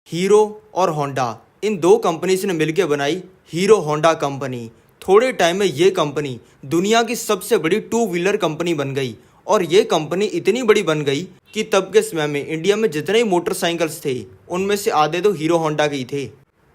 Hero और Honda इन दो companies ने मिलकर बनाई हीरो होंडा कंपनी। थोड़े टाइम में ये कंपनी दुनिया की सबसे बड़ी टू व्हीलर कंपनी बन गई और ये कंपनी इतनी बड़ी बन गई कि तब के समय में इंडिया में जितने मोटरसाइकिल्स थे उनमें से आधे तो हीरो होंडा के ही थे।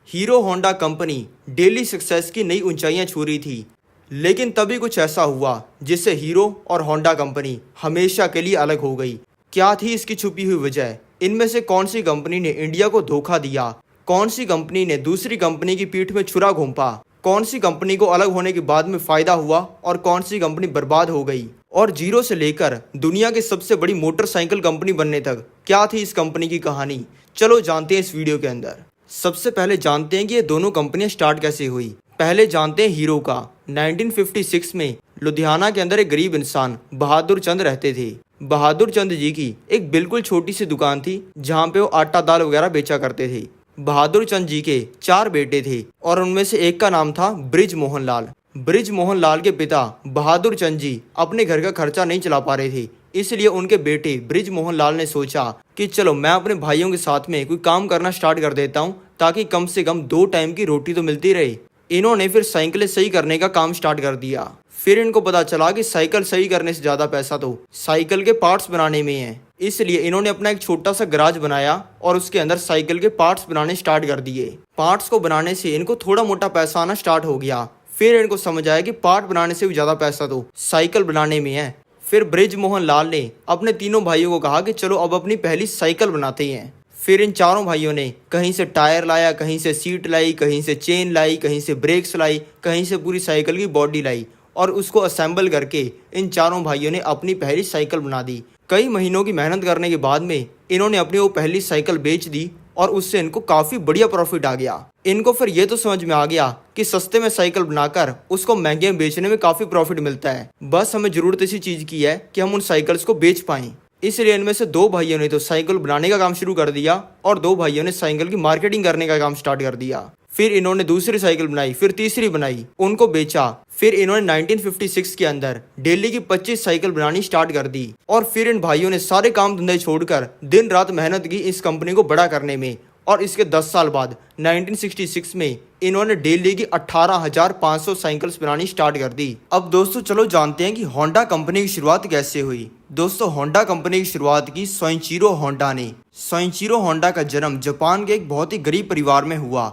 Hero Honda company daily success की नई ऊंचाइयां छू रही थी, लेकिन तभी कुछ ऐसा हुआ जिससे हीरो और होंडा कंपनी हमेशा के लिए अलग हो गई। क्या थी इसकी छुपी हुई वजह? इनमें से कौन सी कंपनी ने इंडिया को धोखा दिया? कौन सी कंपनी ने दूसरी कंपनी की पीठ में छुरा घोंपा? कौन सी कंपनी को अलग होने के बाद में फायदा हुआ और कौन सी कंपनी बर्बाद हो गई? और जीरो से लेकर दुनिया की सबसे बड़ी मोटरसाइकिल कंपनी बनने तक क्या थी इस कंपनी की कहानी? चलो जानते हैं इस वीडियो के अंदर। सबसे पहले जानते हैं कि ये दोनों कंपनियां स्टार्ट कैसे हुई। पहले जानते हैं हीरो का। 1956 में लुधियाना के अंदर एक गरीब इंसान बहादुर चंद रहते थे। बहादुर चंद जी की एक बिल्कुल छोटी सी दुकान थी जहाँ पे वो आटा दाल वगैरह बेचा करते थे। बहादुर चंद जी के 4 बेटे थे और उनमें से एक का नाम था ब्रिज मोहन लाल। ब्रिज मोहन लाल के पिता बहादुर चंद जी अपने घर का खर्चा नहीं चला पा रहे थे, इसलिए उनके बेटे ब्रिज मोहन लाल ने सोचा कि चलो मैं अपने भाइयों के साथ में कोई काम करना स्टार्ट कर देता हूँ ताकि कम से कम 2 टाइम की रोटी तो मिलती रहे। इन्होंने फिर साइकिलें सही करने का काम स्टार्ट कर दिया। फिर इनको पता चला कि साइकिल सही करने से ज़्यादा पैसा तो साइकिल के पार्ट्स बनाने में है, इसलिए इन्होंने अपना एक छोटा सा गराज बनाया और उसके अंदर साइकिल के पार्ट्स बनाने स्टार्ट कर दिए। पार्ट्स को बनाने से इनको थोड़ा मोटा पैसा आना स्टार्ट हो गया। फिर इनको समझ आया कि पार्ट बनाने से भी ज़्यादा पैसा तो साइकिल बनाने में है। फिर ब्रिज मोहन लाल ने अपने तीनों भाइयों को कहा कि चलो अब अपनी पहली साइकिल बनाते हैं। फिर इन चारों भाइयों ने कहीं से टायर लाया, कहीं से सीट लाई, कहीं से चेन लाई, कहीं से ब्रेक्स लाई, कहीं से पूरी साइकिल की बॉडी लाई और उसको असेंबल करके इन चारों भाइयों ने अपनी पहली साइकिल बना दी। कई महीनों की मेहनत करने के बाद में इन्होंने अपनी वो पहली साइकिल बेच दी और उससे इनको काफ़ी बढ़िया प्रॉफिट आ गया। इनको फिर ये तो समझ में आ गया कि सस्ते में साइकिल बनाकर उसको महंगे में बेचने में काफ़ी प्रॉफिट मिलता है, बस हमें ज़रूरत इसी चीज़ की है कि हम उन साइकिल्स को बेच पाएँ। इसलिए इनमें से 2 भाइयों ने तो साइकिल बनाने का काम शुरू कर दिया और 2 भाइयों ने साइकिल की मार्केटिंग करने का काम स्टार्ट कर दिया। फिर इन्होंने दूसरी साइकिल बनाई, फिर तीसरी बनाई, उनको बेचा। फिर इन्होंने 1956 के अंदर डेली की 25 साइकिल बनानी स्टार्ट कर दी और फिर इन भाइयों ने सारे काम धंधे छोड़कर दिन रात मेहनत की इस कंपनी को बड़ा करने में। और इसके 10 साल बाद 1966 में इन्होंने डेली की 18,500 साइकिल्स बनानी स्टार्ट कर दी। अब दोस्तों चलो जानते हैं कि होंडा कंपनी की शुरुआत कैसे हुई। दोस्तों होंडा कंपनी की शुरुआत की सोइचिरो होंडा ने। सोइचिरो होंडा का जन्म जापान के एक बहुत ही गरीब परिवार में हुआ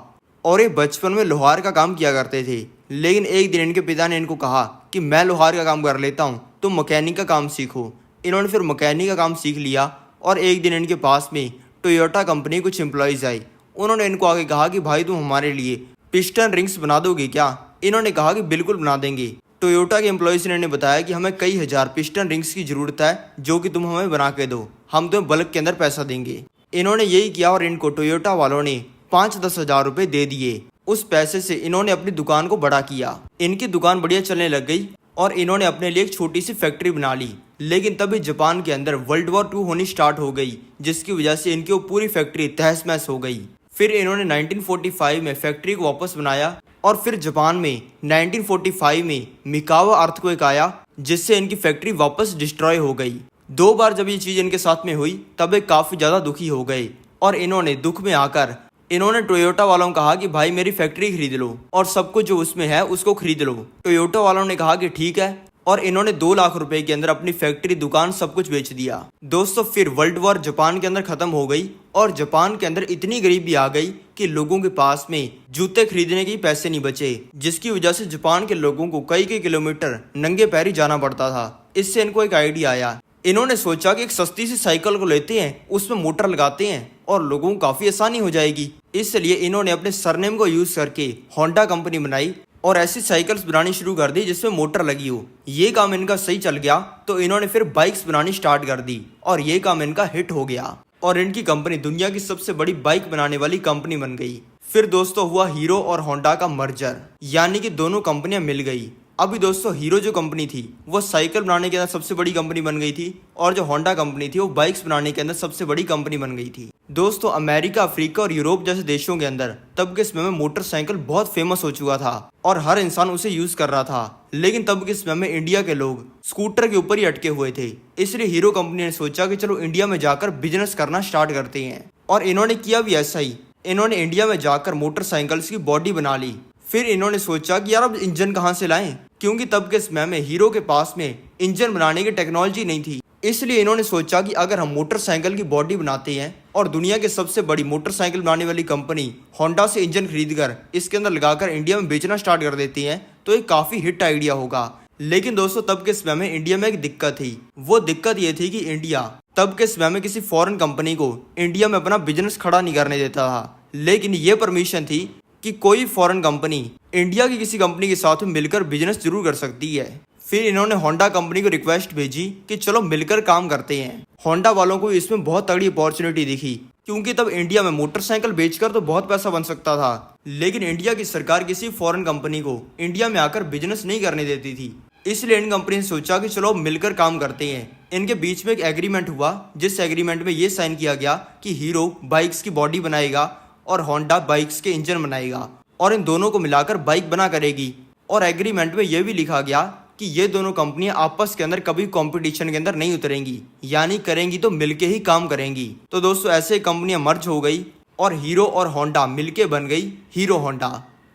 और ये बचपन में लोहार का काम किया करते थे। लेकिन एक दिन इनके पिता ने इनको कहा कि मैं लोहार का काम कर लेता हूँ, तुम मैकेनिक का काम सीखो। इन्होंने फिर मैकेनिक का काम सीख लिया और एक दिन इनके पास में टोयोटा कंपनी कुछ एम्प्लॉयज़ आई। उन्होंने इनको आगे कहा कि भाई तुम हमारे लिए पिस्टन रिंग्स बना दोगे क्या? इन्होंने कहा कि बिल्कुल बना देंगे। टोयोटा के एम्प्लॉयज़ ने इन्हें बताया कि हमें कई हज़ार पिस्टन रिंग्स की ज़रूरत है जो कि तुम हमें बना के दो, हम तुम्हें बल्क के अंदर पैसा देंगे। इन्होंने यही किया और इनको टोयोटा वालों ने 5-10 हज़ार रुपये दे दिए। उस पैसे से इन्होंने अपनी दुकान को बड़ा किया। इनकी दुकान बढ़िया चलने लग गई और इन्होंने अपने लिए एक छोटी सी फैक्ट्री बना ली। लेकिन तभी जापान के अंदर वर्ल्ड वॉर 2 होनी स्टार्ट हो गई, जिसकी वजह से इनकी वो पूरी फैक्ट्री तहस महस हो गई। फिर इन्होंने 1945 में फैक्ट्री को वापस बनाया और फिर जापान में 1945 में मिकावा अर्थक्वेक आया, जिससे इनकी फैक्ट्री वापस डिस्ट्रॉय हो गई। 2 बार जब ये चीज़ इनके साथ में हुई तब ये काफ़ी ज़्यादा दुखी हो गए और इन्होंने दुख में आकर इन्होंने टोयोटा वालों को कहा कि भाई मेरी फैक्ट्री खरीद लो और सब कुछ जो उसमें है उसको खरीद लो। टोयोटा वालों ने कहा कि ठीक है और इन्होंने 2 लाख रुपए के अंदर अपनी फैक्ट्री, दुकान सब कुछ बेच दिया। दोस्तों फिर वर्ल्ड वॉर जापान के अंदर खत्म हो गई और जापान के अंदर इतनी गरीबी आ गई कि लोगों के पास में जूते खरीदने के पैसे नहीं बचे, जिसकी वजह से जापान के लोगों को कई किलोमीटर नंगे पैर ही जाना पड़ता था। इससे इनको एक आइडिया आया। इन्होंने सोचा कि एक सस्ती सी साइकिल को लेते हैं, उसमें मोटर लगाते हैं और लोगों को काफ़ी आसानी हो जाएगी। इसलिए इन्होंने अपने सरनेम को यूज़ करके होंडा कंपनी बनाई और ऐसी साइकिल्स बनानी शुरू कर दी जिसमें मोटर लगी हो। ये काम इनका सही चल गया तो इन्होंने फिर बाइक्स बनानी स्टार्ट कर दी और ये काम इनका हिट हो गया और इनकी कंपनी दुनिया की सबसे बड़ी बाइक बनाने वाली कंपनी बन गई। फिर दोस्तों हुआ हीरो और होंडा का मर्जर, यानी कि दोनों कंपनियां मिल गई। अभी दोस्तों हीरो जो कंपनी थी वो साइकिल बनाने के अंदर सबसे बड़ी कंपनी बन गई थी और जो होंडा कंपनी थी वो बाइक्स बनाने के अंदर सबसे बड़ी कंपनी बन गई थी। दोस्तों अमेरिका, अफ्रीका और यूरोप जैसे देशों के अंदर तब के समय में मोटरसाइकिल बहुत फेमस हो चुका था और हर इंसान उसे यूज कर रहा था। लेकिन तब के समय में इंडिया के लोग स्कूटर के ऊपर ही अटके हुए थे, इसलिए हीरो कंपनी ने सोचा कि चलो इंडिया में जाकर बिजनेस करना स्टार्ट करते हैं और इन्होंने किया भी ऐसा ही। इन्होंने इंडिया में जाकर मोटरसाइकिल्स की बॉडी बना ली। फिर इन्होंने सोचा कि यार अब इंजन कहाँ से लाएं, क्योंकि तब के समय में हीरो के पास में इंजन बनाने की टेक्नोलॉजी नहीं थी। इसलिए इन्होंने सोचा कि अगर हम मोटरसाइकिल की बॉडी बनाते हैं और दुनिया की सबसे बड़ी मोटरसाइकिल बनाने वाली कंपनी होंडा से इंजन खरीदकर इसके अंदर लगाकर इंडिया में बेचना स्टार्ट कर देती हैं तो ये काफ़ी हिट आइडिया होगा। लेकिन दोस्तों तब के समय में इंडिया में एक दिक्कत थी। वो दिक्कत ये थी कि इंडिया तब के समय में किसी फॉरेन कंपनी को इंडिया में अपना बिजनेस खड़ा नहीं करने देता था। लेकिन ये परमिशन थी कि कोई फॉरेन कंपनी इंडिया की किसी कंपनी के साथ मिलकर बिजनेस जरूर कर सकती है। फिर इन्होंने होंडा कंपनी को रिक्वेस्ट भेजी कि चलो मिलकर काम करते हैं। होंडा वालों को इसमें बहुत तगड़ी अपॉर्चुनिटी दिखी, क्योंकि तब इंडिया में मोटरसाइकिल बेचकर तो बहुत पैसा बन सकता था। लेकिन इंडिया की सरकार किसी फॉरेन कंपनी को इंडिया में आकर बिजनेस नहीं करने देती थी। इसलिए इन कंपनी ने सोचा कि चलो मिलकर काम करते हैं। इनके बीच में एक एग्रीमेंट हुआ, जिस एग्रीमेंट में ये साइन किया गया कि हीरो बाइक्स की बॉडी बनाएगा और होंडा बाइक्स के इंजन बनाएगा और इन दोनों को मिलाकर बाइक बना करेगी। और एग्रीमेंट में यह भी लिखा गया कि ये दोनों कंपनियां आपस के अंदर कभी कंपटीशन के अंदर नहीं उतरेंगी, यानी करेंगी तो मिलके ही काम करेंगी। तो दोस्तों ऐसे कंपनियां मर्ज हो गई और हीरो और होंडा मिलके बन गई हीरो होंडा।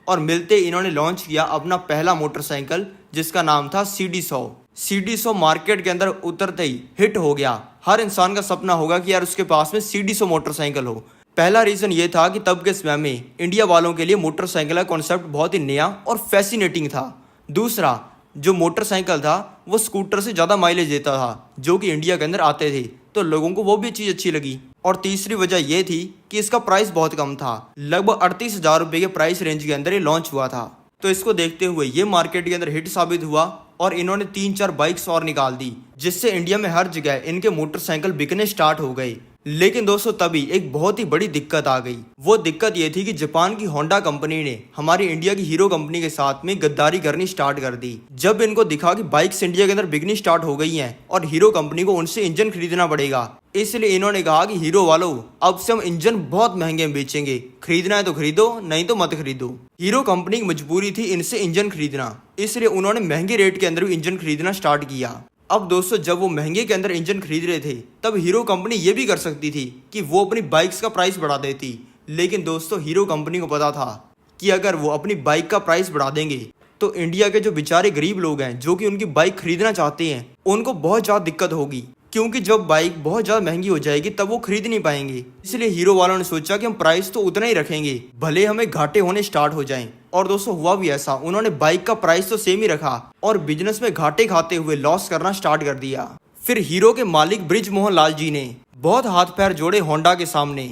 और मिलते इन्होंने लॉन्च किया अपना पहला मोटरसाइकिल, जिसका नाम था CD100। CD100 मार्केट के अंदर उतरते ही हिट हो गया। हर इंसान का सपना होगा कि यार उसके पास में CD100 मोटरसाइकिल हो। पहला रीज़न ये था कि तब के समय में इंडिया वालों के लिए मोटरसाइकिल का कॉन्सेप्ट बहुत ही नया और फैसिनेटिंग था। दूसरा, जो मोटरसाइकिल था वो स्कूटर से ज़्यादा माइलेज देता था, जो कि इंडिया के अंदर आते थे, तो लोगों को वो भी चीज़ अच्छी लगी। और तीसरी वजह ये थी कि इसका प्राइस बहुत कम था, लगभग 38,000 रुपये के प्राइस रेंज के अंदर ये लॉन्च हुआ था। तो इसको देखते हुए ये मार्केट के अंदर हिट साबित हुआ और इन्होंने 3-4 बाइक्स और निकाल दी, जिससे इंडिया में हर जगह इनके मोटरसाइकिल बिकने स्टार्ट हो गए। लेकिन दोस्तों तभी एक बहुत ही बड़ी दिक्कत आ गई। वो दिक्कत ये थी कि जापान की होंडा कंपनी ने हमारी इंडिया की हीरो कंपनी के साथ में गद्दारी करनी स्टार्ट कर दी। जब इनको दिखा कि बाइक्स इंडिया के अंदर बिकनी स्टार्ट हो गई हैं और हीरो कंपनी को उनसे इंजन खरीदना पड़ेगा, इसलिए इन्होंने कहा कि हीरो वालों अब से हम इंजन बहुत महंगे में बेचेंगे, खरीदना है तो खरीदो, नहीं तो मत खरीदो। हीरो कंपनी की मजबूरी थी इनसे इंजन खरीदना, इसलिए उन्होंने महंगे रेट के अंदर भी इंजन खरीदना स्टार्ट किया। अब दोस्तों जब वो महंगे के अंदर इंजन खरीद रहे थे, तब हीरो कंपनी ये भी कर सकती थी कि वो अपनी बाइक्स का प्राइस बढ़ा देती। लेकिन दोस्तों हीरो कंपनी को पता था कि अगर वो अपनी बाइक का प्राइस बढ़ा देंगे तो इंडिया के जो बेचारे गरीब लोग हैं जो कि उनकी बाइक खरीदना चाहते हैं, उनको बहुत ज़्यादा दिक्कत होगी, क्योंकि जब बाइक बहुत ज़्यादा महंगी हो जाएगी तब वो खरीद नहीं पाएंगे। इसलिए हीरो वालों ने सोचा कि हम प्राइस तो उतना ही रखेंगे, भले हमें घाटे होने स्टार्ट हो जाएं। और दोस्तों हुआ भी ऐसा, उन्होंने बाइक का प्राइस तो सेम ही रखा और बिजनेस में घाटे खाते हुए लॉस करना स्टार्ट कर दिया। फिर हीरो के मालिक ब्रिज मोहन लाल जी ने बहुत हाथ पैर जोड़े होंडा के सामने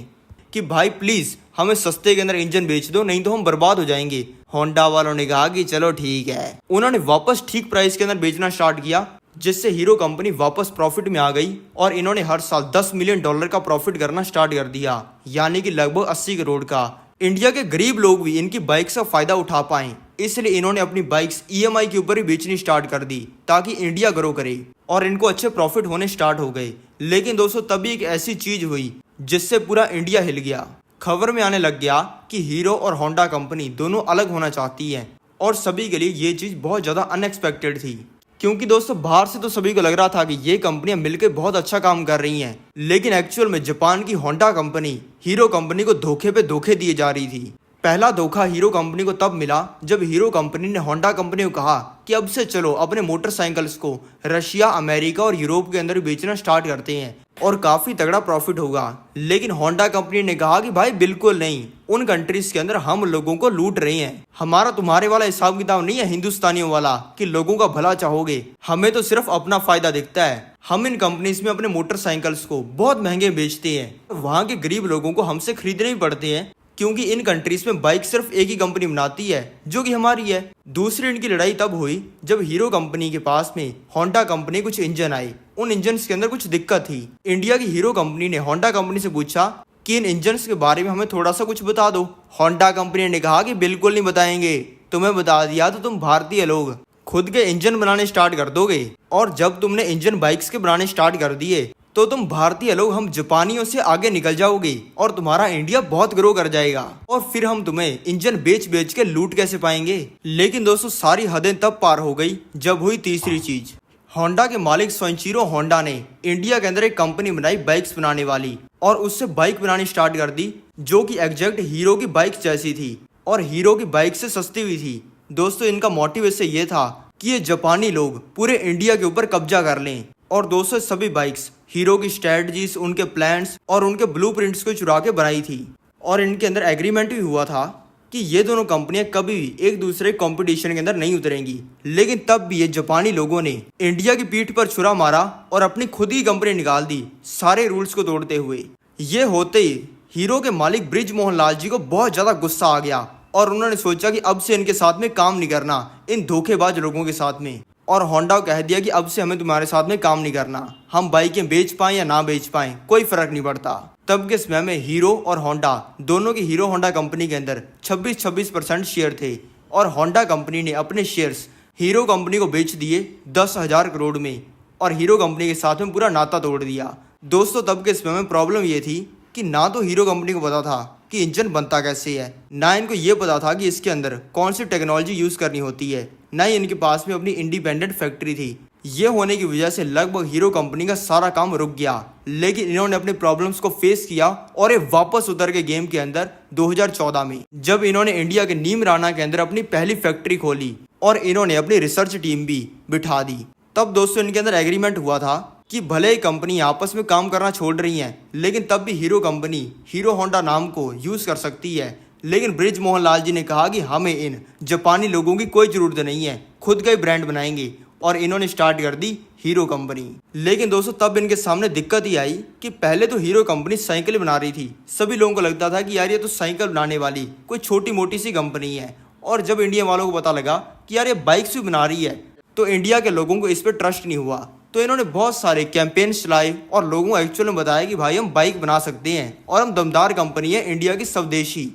कि भाई प्लीज हमें सस्ते के अंदर इंजन बेच दो, नहीं तो हम बर्बाद हो जाएंगे। होंडा वालों ने कहा कि चलो ठीक है। उन्होंने वापस ठीक प्राइस के अंदर बेचना स्टार्ट किया, जिससे हीरो कंपनी वापस प्रॉफिट में आ गई और इन्होंने हर साल $10 मिलियन का प्रॉफिट करना स्टार्ट कर दिया, यानी कि लगभग 80 करोड़ का। इंडिया के गरीब लोग भी इनकी बाइक्स का फायदा उठा पाएं, इसलिए इन्होंने अपनी बाइक्स EMI के ऊपर ही बेचनी स्टार्ट कर दी ताकि इंडिया ग्रो करे और इनको अच्छे प्रॉफिट होने स्टार्ट हो गए। लेकिन दोस्तों तभी एक ऐसी चीज हुई जिससे पूरा इंडिया हिल गया। खबर में आने लग गया कि हीरो और होंडा कंपनी दोनों अलग होना चाहती है और सभी के लिए ये चीज़ बहुत ज़्यादा अनएक्सपेक्टेड थी, क्योंकि दोस्तों बाहर से तो सभी को लग रहा था कि ये कंपनियां मिलकर बहुत अच्छा काम कर रही हैं, लेकिन एक्चुअल में जापान की होंडा कंपनी हीरो कंपनी को धोखे पे धोखे दिए जा रही थी। पहला धोखा हीरो कंपनी को तब मिला जब हीरो कंपनी ने होंडा कंपनी को कहा कि अब से चलो अपने मोटरसाइकिल्स को रशिया, अमेरिका और यूरोप के अंदर बेचना स्टार्ट करते हैं और काफ़ी तगड़ा प्रॉफिट होगा। लेकिन होंडा कंपनी ने कहा कि भाई बिल्कुल नहीं, उन कंट्रीज के अंदर हम लोगों को लूट रहे हैं, हमारा तुम्हारे वाला हिसाब किताब नहीं है हिंदुस्तानियों वाला कि लोगों का भला चाहोगे, हमें तो सिर्फ अपना फायदा दिखता है। हम इन कंपनीज में अपने मोटरसाइकिल्स को बहुत महंगे बेचते हैं, वहाँ के गरीब लोगों को हमसे खरीदने भी पड़ते हैं, क्योंकि इन कंट्रीज में बाइक सिर्फ एक ही कंपनी बनाती है जो कि हमारी है। दूसरी इनकी लड़ाई तब हुई जब हीरो कंपनी के पास में होंडा कंपनी कुछ इंजन आए, उन इंजन के अंदर कुछ दिक्कत थी। इंडिया की हीरो कंपनी ने होंडा कंपनी से पूछा कि इन इंजन के बारे में हमें थोड़ा सा कुछ बता दो। होंडा कंपनी ने कहा कि बिल्कुल नहीं बताएंगे, तुम्हें बता दिया तो तुम भारतीय लोग खुद के इंजन बनाने स्टार्ट कर दोगे, और जब तुमने इंजन बाइक्स के बनाने स्टार्ट कर दिए तो तुम भारतीय लोग हम जापानियों से आगे निकल जाओगे और तुम्हारा इंडिया बहुत ग्रो कर जाएगा, और फिर हम तुम्हें इंजन बेच बेच के लूट कैसे पाएंगे। लेकिन दोस्तों सारी हदें तब पार हो गई जब हुई तीसरी चीज। होंडा के मालिक सोइचिरो होंडा ने इंडिया के अंदर एक कंपनी बनाई बाइक्स बनाने वाली और उससे बाइक बनानी स्टार्ट कर दी जो कि एग्जैक्ट हीरो की बाइक जैसी थी और हीरो की बाइक से सस्ती भी थी। दोस्तों इनका मोटिव इससे ये था कि ये जापानी लोग पूरे इंडिया के ऊपर कब्जा कर लें। और दोस्तों सभी बाइक्स हीरो की स्ट्रेटजीज, उनके प्लान्स और उनके ब्लूप्रिंट्स को चुरा के बनाई थी और इनके अंदर एग्रीमेंट भी हुआ था कि ये दोनों कंपनियां कभी भी एक दूसरे कंपटीशन के अंदर नहीं उतरेंगी। लेकिन तब भी ये जापानी लोगों ने इंडिया की पीठ पर छुरा मारा और अपनी खुद ही कंपनी निकाल दी, सारे रूल्स को तोड़ते हुए। ये होते ही हीरो के मालिक ब्रिज मोहन लाल जी को बहुत ज्यादा गुस्सा आ गया और उन्होंने सोचा कि अब से इनके साथ में काम नहीं करना, इन धोखेबाज लोगों के साथ में। और होंडा को कह दिया कि अब से हमें तुम्हारे साथ में काम नहीं करना, हम बाइकें बेच पाएं या ना बेच पाएं कोई फर्क नहीं पड़ता। तब के समय में हीरो और होंडा दोनों की हीरो होंडा कंपनी के अंदर 26% शेयर थे और होंडा कंपनी ने अपने शेयर्स हीरो कंपनी को बेच दिए 10,000 करोड़ में और हीरो कंपनी के साथ में पूरा नाता तोड़ दिया। दोस्तों तब के समय में प्रॉब्लम ये थी कि ना तो हीरो कंपनी को पता था कि इंजन बनता कैसे है, ना इनको ये पता था कि इसके अंदर कौन सी टेक्नोलॉजी यूज़ करनी होती है, ना ही इनके पास में अपनी इंडिपेंडेंट फैक्ट्री थी। ये होने की वजह से लगभग हीरो कंपनी का सारा काम रुक गया। लेकिन इन्होंने अपने प्रॉब्लम्स को फेस किया और ये वापस उतर के गेम के अंदर 2014 में, जब इन्होंने इंडिया के नीम राणा के अंदर अपनी पहली फैक्ट्री खोली और इन्होंने अपनी रिसर्च टीम भी बिठा दी। तब दोस्तों इनके अंदर एग्रीमेंट हुआ था कि भले ही कंपनी आपस में काम करना छोड़ रही हैं, लेकिन तब भी हीरो कंपनी हीरो होंडा नाम को यूज़ कर सकती है। लेकिन ब्रिज मोहन लाल जी ने कहा कि हमें इन जापानी लोगों की कोई ज़रूरत नहीं है, खुद का ही ब्रांड बनाएंगे और इन्होंने स्टार्ट कर दी हीरो कंपनी। लेकिन दोस्तों तब इनके सामने दिक्कत ही आई कि पहले तो हीरो कंपनी साइकिल बना रही थी, सभी लोगों को लगता था कि यार ये तो साइकिल बनाने वाली कोई छोटी मोटी सी कंपनी है। और जब इंडिया वालों को पता लगा कि यार ये बाइक्स भी बना रही है तो इंडिया के लोगों को इस पर ट्रस्ट नहीं हुआ। तो इन्होंने बहुत सारे कैंपेन्स चलाए और लोगों को एक्चुअल में बताया कि भाई हम बाइक बना सकते हैं और हम दमदार कंपनी है, इंडिया की स्वदेशी।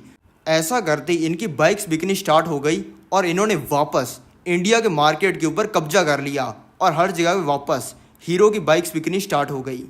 ऐसा करते ही इनकी बाइक्स बिकनी स्टार्ट हो गई और इन्होंने वापस इंडिया के मार्केट के ऊपर कब्जा कर लिया और हर जगह पे वापस हीरो की बाइक्स बिकनी स्टार्ट हो गई।